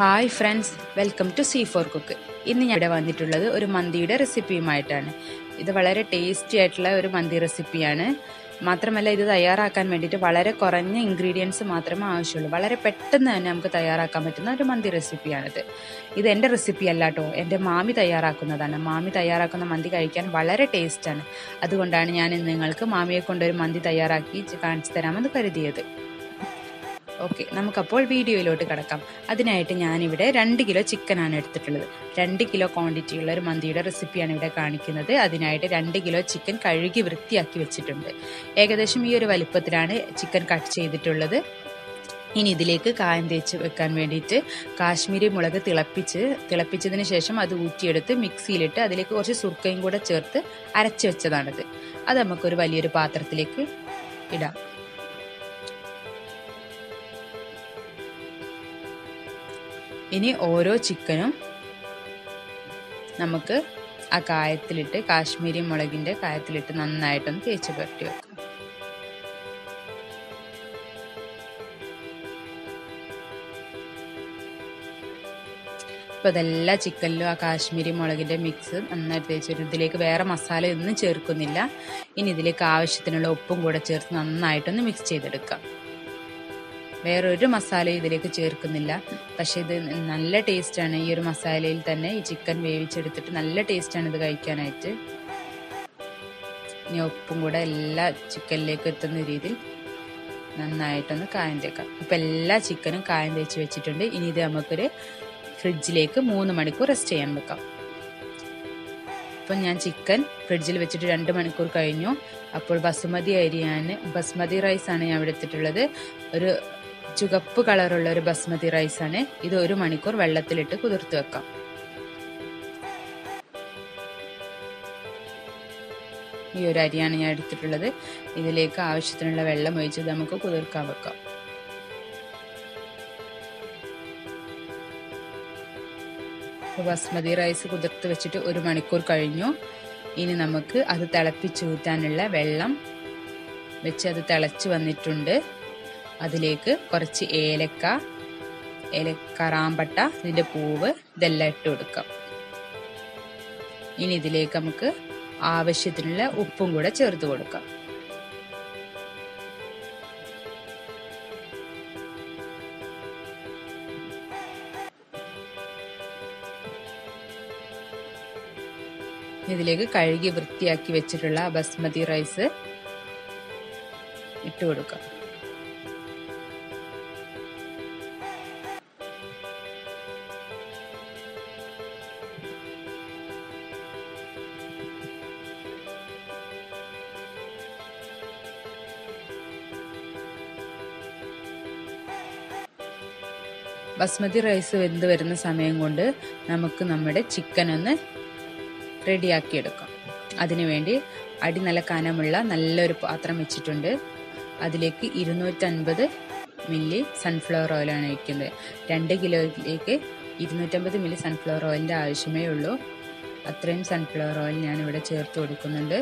Hi friends, welcome to C4 cook. ഇന്ന് ഞാൻ ഇവിടെ വന്നിട്ടുള്ളത് ഒരു മന്തിയുടെ റെസിപ്പിയുമായിട്ടാണ്. ഇത് വളരെ ടേസ്റ്റി ആയിട്ടുള്ള ഒരു മന്തി റെസിപ്പിയാണ്. മാത്രമല്ല ഇത് തയ്യാറാക്കാൻ വേണ്ടിയിട്ട് വളരെ കുറഞ്ഞ ഇൻഗ്രീഡിയൻസ് മാത്രമേ ആവശ്യമുള്ളൂ. വളരെ പെട്ടെന്ന് തന്നെ നമുക്ക് തയ്യാറാക്കാൻ പറ്റുന്ന ഒരു മന്തി റെസിപ്പിയാണിത്. ഇത് എൻ്റെ റെസിപ്പി അല്ല കേട്ടോ, എൻ്റെ മാമി തയ്യാറാക്കുന്നതാണ്. മാമി തയ്യാറാക്കുന്ന മന്തി കഴിക്കാൻ വളരെ ടേസ്റ്റാണ്. അതുകൊണ്ടാണ് ഞാൻ നിങ്ങൾക്ക് മാമിയെ കൊണ്ടൊരു മന്തി തയ്യാറാക്കി കാണിച്ചു തരാമെന്ന് കരുതിയത്. ഓക്കെ, നമുക്കപ്പോൾ വീഡിയോയിലോട്ട് കിടക്കാം. അതിനായിട്ട് ഞാനിവിടെ 2 കിലോ ചിക്കനാണ് എടുത്തിട്ടുള്ളത്. 2 കിലോ ക്വാണ്ടിറ്റിയുള്ള ഒരു മന്തിയുടെ റെസിപ്പിയാണ് ഇവിടെ കാണിക്കുന്നത്. അതിനായിട്ട് 2 കിലോ ചിക്കൻ കഴുകി വൃത്തിയാക്കി വെച്ചിട്ടുണ്ട്. ഏകദേശം ഈ ഒരു വലിപ്പത്തിലാണ് ചിക്കൻ കട്ട് ചെയ്തിട്ടുള്ളത്. ഇനി ഇതിലേക്ക് കായം തേച്ച് വെക്കാൻ വേണ്ടിയിട്ട് കാശ്മീരി മുളക് തിളപ്പിച്ചതിന് ശേഷം അത് ഊറ്റിയെടുത്ത് മിക്സിയിലിട്ട് അതിലേക്ക് കുറച്ച് സുർക്കയും കൂടെ ചേർത്ത് അരച്ച് വെച്ചതാണിത്. അത് നമുക്കൊരു വലിയൊരു പാത്രത്തിലേക്ക് ഇടാം. ഇനി ഓരോ ചിക്കനും നമുക്ക് ആ കായത്തിലിട്ട്, കാശ്മീരി മുളകിന്റെ കായത്തിലിട്ട് നന്നായിട്ടൊന്ന് തേച്ച് പുരട്ടി വെക്കാം. ഇപ്പൊ ഇതെല്ലാ ചിക്കനിലും ആ കാശ്മീരി മുളകിന്റെ മിക്സ് നന്നായിട്ട് തേച്ചിട്ട് ഇതിലേക്ക് വേറെ മസാല ഒന്നും ചേർക്കുന്നില്ല. ഇനി ഇതിലേക്ക് ആവശ്യത്തിനുള്ള ഉപ്പും കൂടെ ചേർത്ത് നന്നായിട്ടൊന്ന് മിക്സ് ചെയ്തെടുക്കാം. വേറൊരു മസാലയും ഇതിലേക്ക് ചേർക്കുന്നില്ല. പക്ഷെ ഇത് നല്ല ടേസ്റ്റാണ്. ഈ ഒരു മസാലയിൽ തന്നെ ഈ ചിക്കൻ വേവിച്ചെടുത്തിട്ട് നല്ല ടേസ്റ്റാണ് ഇത് കഴിക്കാനായിട്ട്. ഇനി ഉപ്പും കൂടെ എല്ലാ ചിക്കനിലേക്ക് എത്തുന്ന രീതിയിൽ നന്നായിട്ടൊന്ന് കായം തേക്കാം. ഇപ്പം എല്ലാ ചിക്കനും കായം തേച്ച് വെച്ചിട്ടുണ്ട്. ഇനി ഇത് നമുക്കൊരു ഫ്രിഡ്ജിലേക്ക് 3 മണിക്കൂർ റെസ്റ്റ് ചെയ്യാൻ വെക്കാം. ഇപ്പം ഞാൻ ചിക്കൻ ഫ്രിഡ്ജിൽ വെച്ചിട്ട് 2 മണിക്കൂർ കഴിഞ്ഞു. അപ്പോൾ ബസ്മതി റൈസാണ് ഞാൻ ഇവിടെ എടുത്തിട്ടുള്ളത്. ഒരു ചുവപ്പ് കളറുള്ള ഒരു ബസ്മതി റൈസാണ് ഇത്. 1 മണിക്കൂർ വെള്ളത്തിലിട്ട് കുതിർത്ത് വെക്കാം. ഈ ഒരു അരിയാണ് ഞാൻ എടുത്തിട്ടുള്ളത്. ഇതിലേക്ക് ആവശ്യത്തിനുള്ള വെള്ളം ഒഴിച്ച് നമുക്ക് കുതിർക്കാൻ വെക്കാം. ബസ്മതി റൈസ് കുതിർത്ത് വെച്ചിട്ട് 1 മണിക്കൂർ കഴിഞ്ഞു. ഇനി നമുക്ക് അത് തിളപ്പിച്ചൂറ്റാനുള്ള വെള്ളം വെച്ച് അത് തിളച്ച് വന്നിട്ടുണ്ട്. അതിലേക്ക് കുറച്ച് കറാമ്പട്ട, ഇതിന്റെ പൂവ്, ഇതെല്ലാം ഇട്ട് കൊടുക്കാം. ഇനി ഇതിലേക്ക് നമുക്ക് ആവശ്യത്തിനുള്ള ഉപ്പും കൂടെ ചേർത്ത് കൊടുക്കാം. ഇതിലേക്ക് കഴുകി വൃത്തിയാക്കി വെച്ചിട്ടുള്ള ബസ്മതി റൈസ് ഇട്ട് കൊടുക്കാം. ബസ്മതി റൈസ് വെന്ത് വരുന്ന സമയം കൊണ്ട് നമുക്ക് നമ്മുടെ ചിക്കൻ ഒന്ന് റെഡിയാക്കി എടുക്കാം. അതിനുവേണ്ടി അടി നല്ല കനമുള്ള നല്ലൊരു പാത്രം വെച്ചിട്ടുണ്ട്. അതിലേക്ക് 250 മില്ലി സൺഫ്ലവർ ഓയിലാണ് ഒഴിക്കുന്നത്. 2 കിലോയിലേക്ക് 250 മില്ലി സൺഫ്ലവർ ഓയിലിന്റെ ആവശ്യമേ ഉള്ളൂ. അത്രയും സൺഫ്ലവർ ഓയിൽ ഞാൻ ഇവിടെ ചേർത്ത് കൊടുക്കുന്നുണ്ട്.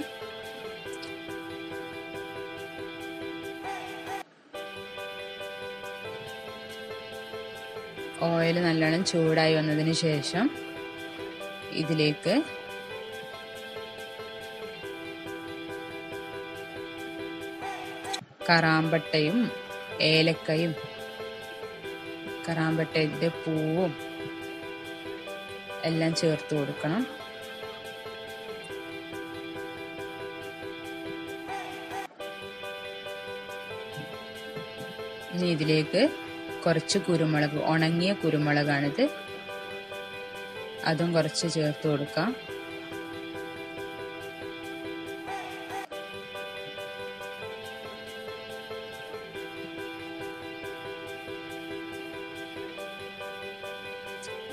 ഓയിൽ നല്ലോണം ചൂടായി വന്നതിന് ശേഷം ഇതിലേക്ക് കറാമ്പട്ടയും ഏലക്കയും കറാമ്പട്ടയുടെ പൂവും എല്ലാം ചേർത്ത് കൊടുക്കണം. ഇനി ഇതിലേക്ക് കുറച്ച് കുരുമുളക്, ഉണങ്ങിയ കുരുമുളകാണിത്, അതും കുറച്ച് ചേർത്ത് കൊടുക്കാം.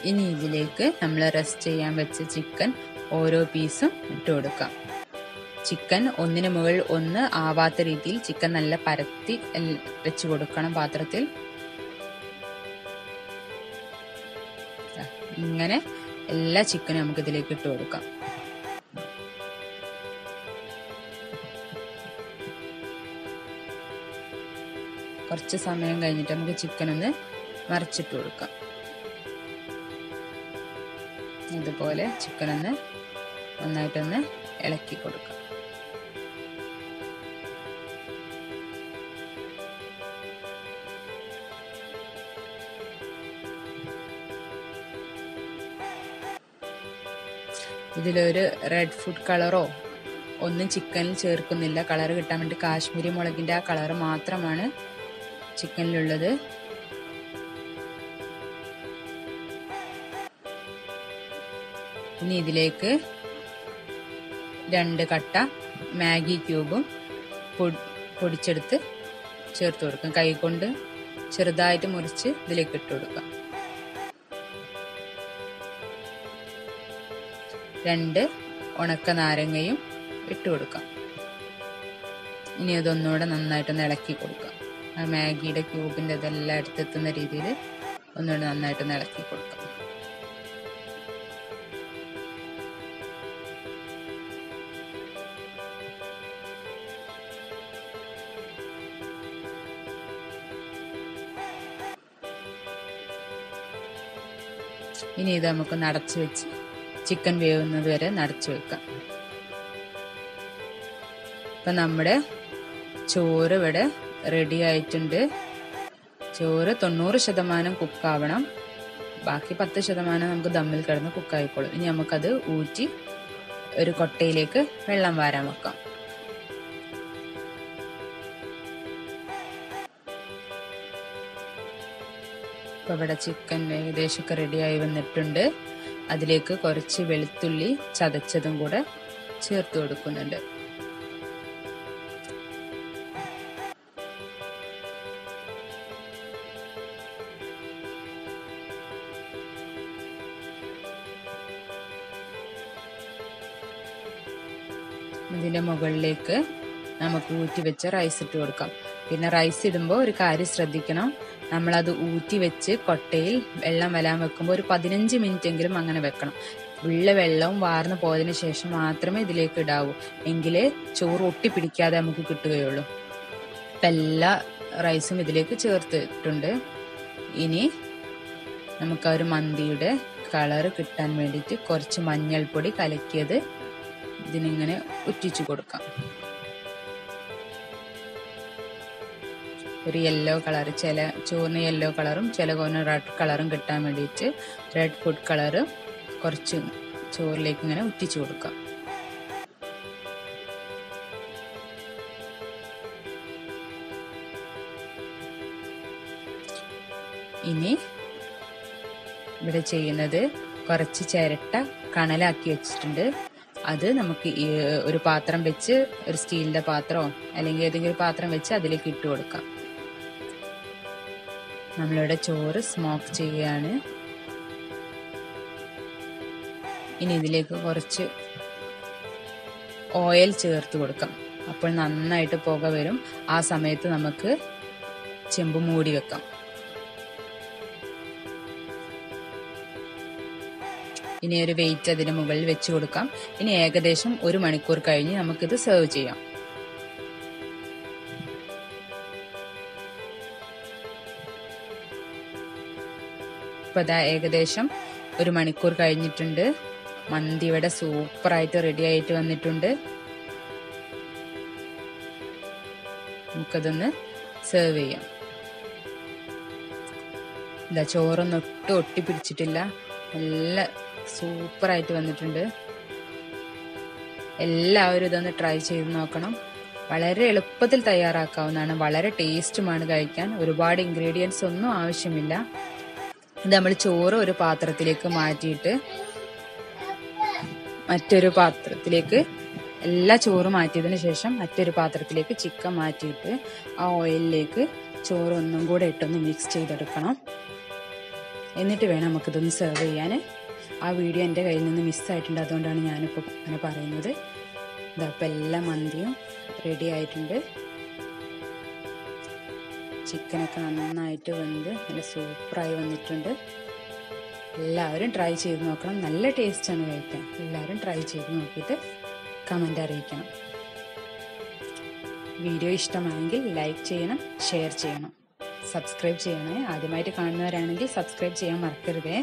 ഇനി ഇതിലേക്ക് നമ്മൾ റെസ്റ്റ് ചെയ്യാൻ വെച്ച ചിക്കൻ ഓരോ പീസും ഇട്ട് കൊടുക്കാം. ചിക്കൻ ഒന്നിനു മുകളിൽ ഒന്ന് ആവാത്ത രീതിയിൽ ചിക്കൻ നല്ല പരത്തി വെച്ച് കൊടുക്കണം പാത്രത്തിൽ. ഇങ്ങനെ എല്ലാ ചിക്കനും നമുക്ക് ഇതിലേക്ക് ഇട്ട് കൊടുക്കാം. കുറച്ച് സമയം കഴിഞ്ഞിട്ട് നമുക്ക് ചിക്കൻ ഒന്ന് മറിച്ചിട്ട് കൊടുക്കാം. ഇതുപോലെ ചിക്കൻ ഒന്ന് നന്നായിട്ടൊന്ന് ഇളക്കി കൊടുക്കാം. ഇതിലൊരു റെഡ് ഫുഡ് കളറോ ഒന്നും ചിക്കനിൽ ചേർക്കുന്നില്ല. കളർ കിട്ടാൻ വേണ്ടി കാശ്മീരി മുളകിൻ്റെ ആ കളർ മാത്രമാണ് ചിക്കനിലുള്ളത്. ഇനി ഇതിലേക്ക് 2 കട്ട മാഗി ക്യൂബും പൊടിച്ചെടുത്ത് ചേർത്ത് കൊടുക്കാം. കൈ കൊണ്ട് ചെറുതായിട്ട് മുറിച്ച് ഇതിലേക്ക് ഇട്ട് കൊടുക്കാം. 2 ഉണക്ക നാരങ്ങയും ഇട്ട് കൊടുക്കാം. ഇനി അതൊന്നുകൂടെ നന്നായിട്ടൊന്ന് ഇളക്കി കൊടുക്കാം. ആ മാഗിയുടെ ക്യൂബിൻ്റെ ഇതെല്ലാം എടുത്തെത്തുന്ന രീതിയിൽ ഒന്നുകൂടെ നന്നായിട്ടൊന്ന് ഇളക്കി കൊടുക്കാം. ഇനി ഇത് നമുക്കൊന്ന് അടച്ചു വെച്ച് ചിക്കൻ വേവുന്നത് വരെ അടച്ചു വെക്കാം. ഇപ്പം നമ്മുടെ ചോറ് ഇവിടെ റെഡി ആയിട്ടുണ്ട്. ചോറ് 90% കുക്കാവണം. ബാക്കി 10% നമുക്ക് ദമ്മിൽ കിടന്ന് കുക്കായിക്കോളും. ഇനി നമുക്കത് ഊറ്റി ഒരു കൊട്ടയിലേക്ക് വെള്ളം വാരാൻ വെക്കാം. ഇപ്പം ഇവിടെ ചിക്കൻ ഏകദേശമൊക്കെ റെഡിയായി വന്നിട്ടുണ്ട്. അതിലേക്ക് കുറച്ച് വെളുത്തുള്ളി ചതച്ചതും കൂടെ ചേർത്ത് കൊടുക്കുന്നുണ്ട്. ഇതിൻ്റെ മുകളിലേക്ക് നമുക്ക് ഊറ്റി വെച്ച റൈസ് ഇട്ട് കൊടുക്കാം. പിന്നെ റൈസ് ഇടുമ്പോൾ ഒരു കാര്യം ശ്രദ്ധിക്കണം, നമ്മളത് ഊറ്റി വെച്ച് കൊട്ടയിൽ വെള്ളം വരാൻ വെക്കുമ്പോൾ ഒരു 15 മിനിറ്റ് എങ്കിലും അങ്ങനെ വെക്കണം. ഉള്ള വെള്ളവും വാർന്നു പോയതിന് ശേഷം മാത്രമേ ഇതിലേക്ക് ഇടാവൂ. എങ്കിലേ ചോറ് ഒട്ടിപ്പിടിക്കാതെ നമുക്ക് കിട്ടുകയുള്ളൂ. അപ്പം എല്ലാ റൈസും ഇതിലേക്ക് ചേർത്തിട്ടുണ്ട്. ഇനി നമുക്ക് ആ ഒരു മന്തിയുടെ കളറ് കിട്ടാൻ വേണ്ടിയിട്ട് കുറച്ച് മഞ്ഞൾപ്പൊടി കലക്കിയത് ഇതിനിങ്ങനെ ഉറ്റിച്ചു കൊടുക്കാം. ഒരു യെല്ലോ കളർ, ചില ചോറിന് യെല്ലോ കളറും ചിലതിന് റെഡ് കളറും കിട്ടാൻ വേണ്ടിയിട്ട് റെഡ് ഫുഡ് കളറ് കുറച്ച് ചോറിലേക്ക് ഇങ്ങനെ ഉറ്റിച്ചു കൊടുക്കാം. ഇനി ഇവിടെ ചെയ്യുന്നത് കുറച്ച് ചിരട്ട കണലാക്കി വെച്ചിട്ടുണ്ട്. അത് നമുക്ക് ഒരു പാത്രം വെച്ച്, ഒരു സ്റ്റീലിന്റെ പാത്രമോ അല്ലെങ്കിൽ ഏതെങ്കിലും പാത്രം വെച്ച് അതിലേക്ക് ഇട്ട് കൊടുക്കാം. നമ്മളിവിടെ ചോറ് സ്മോക്ക് ചെയ്യുകയാണ്. ഇനി ഇതിലേക്ക് കുറച്ച് ഓയിൽ ചേർത്ത് കൊടുക്കാം. അപ്പോൾ നന്നായിട്ട് പുക വരും. ആ സമയത്ത് നമുക്ക് ചെമ്പ് മൂടി വെക്കാം. ഇനി ഒരു വെയിറ്റ് അതിന് മുകളിൽ വെച്ച് കൊടുക്കാം. ഇനി ഏകദേശം 1 മണിക്കൂർ കഴിഞ്ഞ് നമുക്കിത് സെർവ് ചെയ്യാം. ഇപ്പം ഇതാ ഏകദേശം 1 മണിക്കൂർ കഴിഞ്ഞിട്ടുണ്ട്. മന്തി ഇവിടെ സൂപ്പറായിട്ട് റെഡി ആയിട്ട് വന്നിട്ടുണ്ട്. നമുക്കതൊന്ന് സെർവ് ചെയ്യാം. ഇതാ ചോറൊന്നും ഒട്ടും ഒട്ടിപ്പിടിച്ചിട്ടില്ല. നല്ല സൂപ്പറായിട്ട് വന്നിട്ടുണ്ട്. എല്ലാവരും ഇതൊന്ന് ട്രൈ ചെയ്ത് നോക്കണം. വളരെ എളുപ്പത്തിൽ തയ്യാറാക്കാവുന്നതാണ്. വളരെ ടേസ്റ്റുമാണ് കഴിക്കാൻ. ഒരുപാട് ഇൻഗ്രീഡിയൻസ് ഒന്നും ആവശ്യമില്ല. ഇത് നമ്മൾ ചോറ് ഒരു പാത്രത്തിലേക്ക് മാറ്റിയിട്ട് മറ്റൊരു പാത്രത്തിലേക്ക്, എല്ലാ ചോറ് മാറ്റിയതിന് ശേഷം മറ്റൊരു പാത്രത്തിലേക്ക് ചിക്കൻ മാറ്റിയിട്ട് ആ ഓയിലിലേക്ക് ചോറ് ഒന്നും കൂടെ ഇട്ടൊന്ന് മിക്സ് ചെയ്തെടുക്കണം. എന്നിട്ട് വേണം നമുക്കിതൊന്ന് സെർവ് ചെയ്യാൻ. ആ വീഡിയോ എൻ്റെ കയ്യിൽ നിന്ന് മിസ്സായിട്ടുണ്ട്. അതുകൊണ്ടാണ് ഞാനിപ്പോൾ അങ്ങനെ പറയുന്നത്. ഇതപ്പോൾ എല്ലാ മന്തിയും റെഡി ആയിട്ടുണ്ട്. ചിക്കനൊക്കെ നന്നായിട്ട് വെന്ത് നല്ല സൂപ്പറായി വന്നിട്ടുണ്ട്. എല്ലാവരും ട്രൈ ചെയ്ത് നോക്കണം. നല്ല ടേസ്റ്റാണ് കഴിക്കാൻ. എല്ലാവരും ട്രൈ ചെയ്ത് നോക്കിയിട്ട് കമൻ്റ് അറിയിക്കണം. വീഡിയോ ഇഷ്ടമായെങ്കിൽ ലൈക്ക് ചെയ്യണം, ഷെയർ ചെയ്യണം, സബ്സ്ക്രൈബ് ചെയ്യണേ. ആദ്യമായിട്ട് കാണുന്നവരാണെങ്കിൽ സബ്സ്ക്രൈബ് ചെയ്യാൻ മറക്കരുതേ.